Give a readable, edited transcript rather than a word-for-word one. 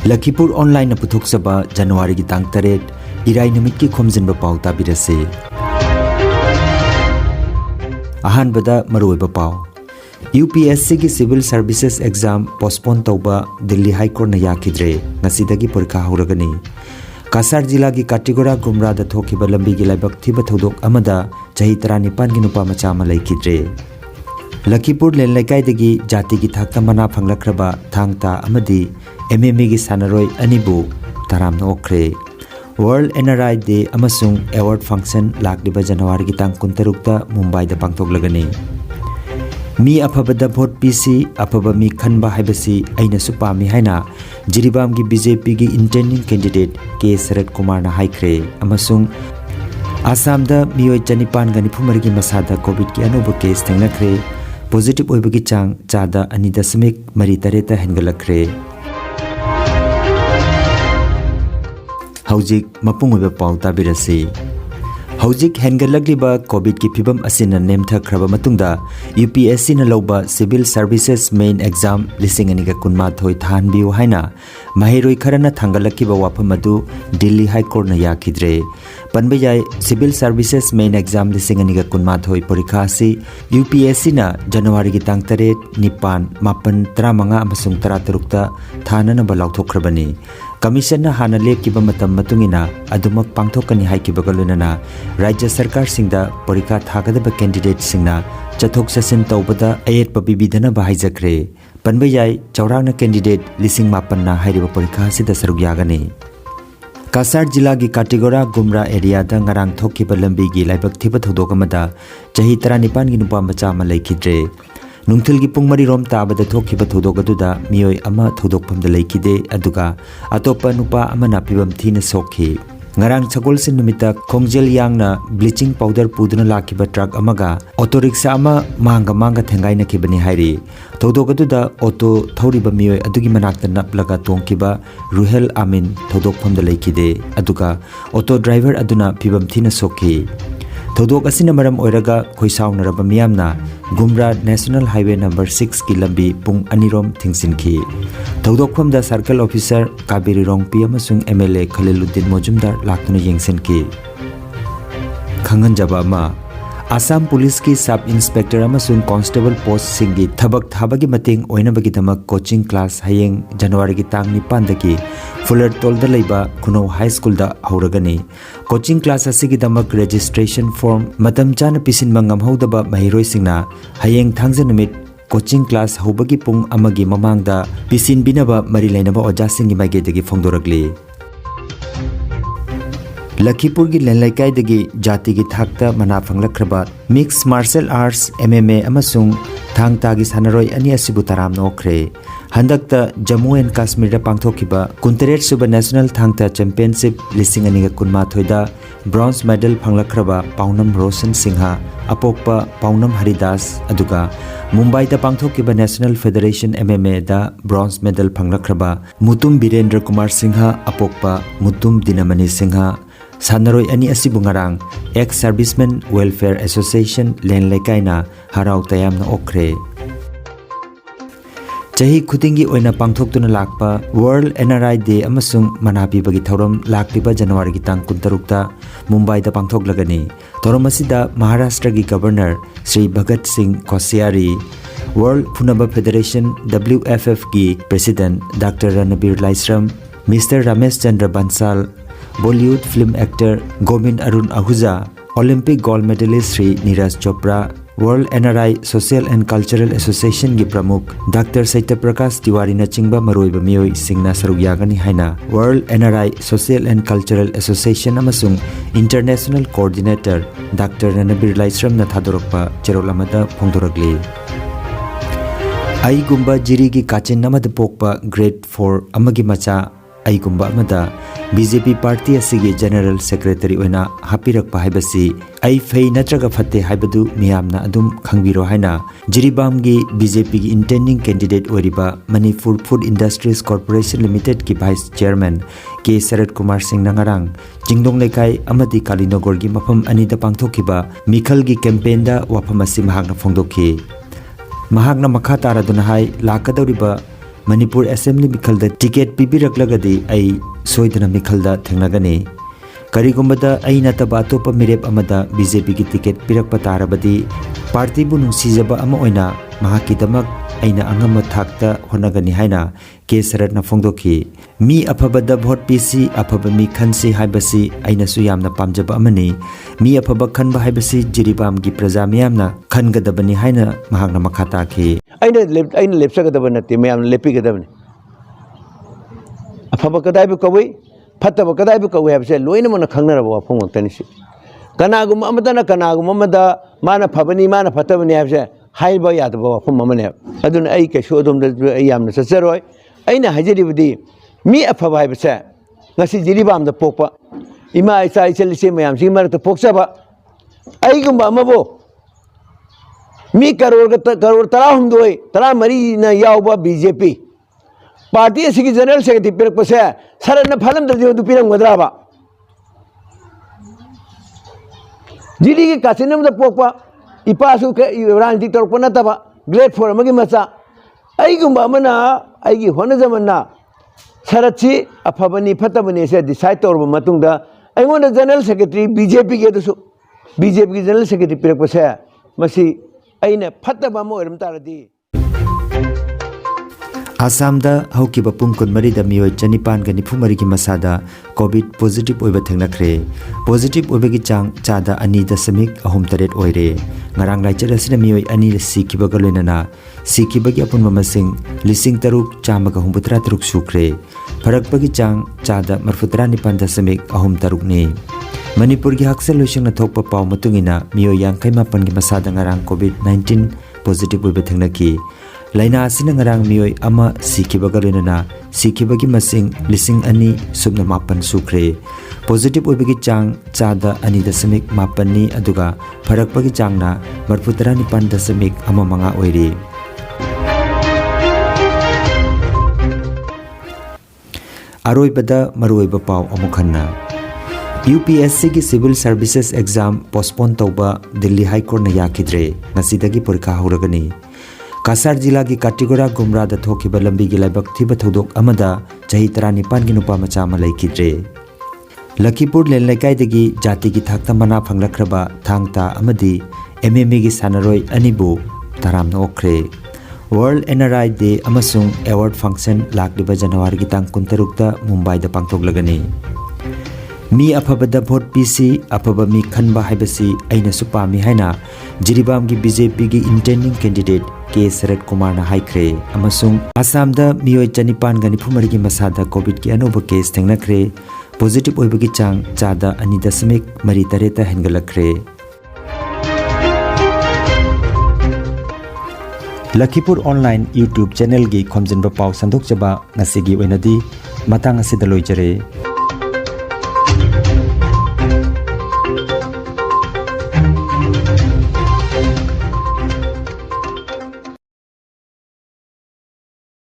Lakhipuronline puthokchaba January gi tang 8 irai numit ki Khomjinba Pao tabirase. Ahanbada maruiba Pao. UPSC ki Civil Services Exam postpone tauba Delhi High Court na yakidre ngasidagi porikha horagani. Kasar jila ki Katigora Gumra da thokiba lambi gi laibak thiba thodok amada chahi 19 gi nupa macha ma laikidre. Lakhipur len laikai dagi jati gi thakta mana phanglakraba thangta amadi MMA gi sanaroi anibu taramna okre. World NRI Day amasung award function lakliba January gi tang 16 ta Mumbai da pangthoklagani. Mi aphabada vote PC aphaba mi khanba haibasi aina su pami haina Jiribam gi BJP gi intending candidate K Sarat Kumar na haikre amasung Assam da mioi chanipan gani phumar gi masada COVID ki anuba case thengnakre positive oibagi chang chada 2.3 ta hengalakre. Haujik mapung oiba pau tabirasi. Haujik hengalakliba COVID ki phibam asina nemthakraba matungda UPSC na loba Civil Services Main Exam lising aniga kunma thoi thanbiu haina mahiroi kharana thangalakiba wafam adu Delhi High Court na yakidre. Panbayai Civil Services Main Exam lising aniga kunma thoi porikha si UPSC na January gi tang 8 9 mapan 15 amasung 13 ta thanana ba lauthokrabani. Commission na hana lepkiba matam matungina adumak pangthokani haikibaga lunana Rajya Sarkar singda porikha thagadaba candidate singna chathok chasin tawbada ayet pabibidana bahaijakre. Panbayai chaurangna candidate lising mapan na hairiba porikha sida saruk yagani. Kasar jila gi Katigora Gumra area da ngarang thokiba lambi gi laibak thiba thodok amada chahi 19 gi nupa macha ma laikidre. Nungthil gi pung mari rom tabada thokiba thodok aduda mioi ama thodokpham da laikide aduga atopa nupa ama na pibam thina sokhi. Ngarang chagol sin numita Khongjel yangna bleaching powder puduna lakiba truck amaga auto rickshaw ama manga thengai na kibani hairi. Thodok aduda auto thoriba mioi adugi manakta naplaga tongkiba Ruhel Amin thodokpham da laikide aduga auto driver aduna pibam thina sokhi. Thodok asina maram oiraga khoisaunaraba miyamna Gumra National Highway number 6 ki lambi pung anirom thingsinki. Thodokpham da circle officer Kabiri Rongpi amasung MLA Khaliluddin Mojumdar laktuna yengsenki. Khanganjaba ma Assam Police ki Sub Inspector amasung Constable Post singi thabak thabagi mating oinabagi damak coaching class hayeng January gi tang 9 daki Fuller Tolda leiba Kuno High School da hauragani. Coaching class asigi damak registration form matam chana pisin mangam hodaba mahiroi singna hayeng thangja numit coaching class hobagi pung amagi mamangda pisin binaba mari lainaba oja singi maigedagi phongdoragli. Lakhipur gi lenlaikai dagi jati gi thakta mana phanglakraba mixed martial arts MMA amasung thangta gi sanaroi ani asibu taram nokre. Handakta Jammu and Kashmir da pangthokiba 68 suba National Thangta Championship lising aniga kunma thoida bronze medal phanglakraba Paunam Roshan Singha apokpa Paunam Haridas aduga Mumbai da pangthokiba National Federation MMA da bronze medal phanglakraba Mutum Birendra Kumar Singha apokpa Mutum Dinamani Singha Sanaroi ani asibu ngarang ex Servicemen Welfare Association len lekaina harau tayamna okre. Chahi khudingi oina pangthoktuna lakpa World NRI Day amasung manapi bagi thorom lakliba January gi tang 16 ta Mumbai da pangthoklagani. Thorom asida Maharashtra gi Governor Sri Bhagat Singh Koshyari, World Phunaba Federation WFF gi President Dr. Ranbir Laisram, Mr. Ramesh Chandra Bansal, Bollywood film actor Govind Arun Ahuja, Olympic gold medalist Sri Neeraj Chopra, World NRI Social and Cultural Association gi Pramukh Dr. Saitya Prakash Tiwari na chingba maroiba mioi singna saruk yagani haina World NRI Social and Cultural Association amasung International Coordinator Dr. Ranbir Laisram na thadorokpa cherolamada phongdoragli. Aigumba jiri gi kachin namada pokpa grade 4 amagi macha Aigumba amada BJP party asigi General Secretary oina hapirakpa haibasi ai fei natraga phatte haibadu miyamna adum khangbiro haina Jiribam gi BJP gi intending candidate oriba Manipur Food Industries Corporation Limited ki Vice Chairman K Sarat Kumar Singh nangarang Jingdong Lekai amadi Kalinogor gi mafam ani da pangthokiba Mikhal gi campaign da wafam asi mahakna phongdokhi. Mahakna makha taraduna hai lakadoriba Manipur Assembly Mikhalda ticket pibiraklegadi ai soidana Mikhalda thengnagani. Karigumbada aina taba atopa mirep amada BJP ki ticket pirakpa tarabadi party bu nungsijaba ama oina mahakidamak aina angama thakta honagani haina ke saratna phongdoki. Mi aphabada vote pc aphaba mi khansi haibasi aina su yamna pamjaba amani. Mi aphaba khanba haibasi jiribam gi praja miyamna khangadabani haina mahakna makhata ki. aina lepsagadaba nate mayamna lepigadabani. Aphaba kadai bu kawai fataba kadai bu kawai habse loina mana khangnaraba wafong ngtani kanagum amada mana phabani mana fatabani habse haiba yadaba wafong mamane adun ai kesu adom da ai yamna sacharoi aina hajiribudi mi aphaba habse ngasi jiribam da pokpa ima isa iselise mayam si marta poksaba ai gumba amabo mi karor tara humdoi tara mari na yauba BJP party asigi general secretary pirakpase sarana phalam da du piram gadraba jili ki kasinam da pokpa ipasu ke ranti torpona taba grade 4 amagi macha ai gumba mana ai gi hona zamanna sarachi aphabani phatabani se decide torba matungda ai ngona general secretary BJP ge dusu BJP ki general secretary pirakpase masi aina phataba mo eram taradi Asamda haukiba pungkun marida miyoi chanipan ga nifumari ki masada COVID positive oiba thengnakre. Positive oiba ki chang chada ani dasamik ahum taret oire. Ngarang laichara sina miyoi ani sikiba ga loinana sikiba ki apun mamasing lising taruk chamaga humputra taruk sukre. Pharakpa ki chang chada marfutra nipan dasamik ahum taruk ne. Manipur ki haksal loising na thokpa pau matungina miyoi yang kaimapan ki masada ngarang COVID-19 positive oiba thengnaki. Laina asina ngarang miyoi ama sikibaga loinana sikibagi masing lising ani subna mapan sukre. Positive oibagi chang chada ani dasamik mapani aduga pharakpagi changna marputara nipan dasamik ama manga oiri. Aroibada maruiba pau amukhanna. UPSC ki Civil Services Exam postpone tauba Delhi High Court na yakidre ngasidagi porikha hauragani. Kasar jila ki Katigora Gumra da thokiba lambi gi laibak thiba thodok amada chahi 19 gi nupa macha ma laikidre. Lakhipur len laikai dagi jati gi thakta mana phanglakraba thangta amadi MMA gi sanaroi anibu taramna okre. World NRI Day amasung award function lakliba January gi tang 16 ta Mumbai da pangthoklagani. Mi aphabada vote PC aphaba mi khanba haibasi aina supami haina jiribam gi BJP gi intending candidate K Sarat Kumar na haikre amasung Assam da miyoi chanipan ga nifumari gi masada COVID ki anoba case thengnakre positive oiba gi chang chada ani dasamik mari tareta hengalakre. Lakhipuronline YouTube channel gi Khomjinba Pao sandok chaba ngasigi oinadi matang asida loijare.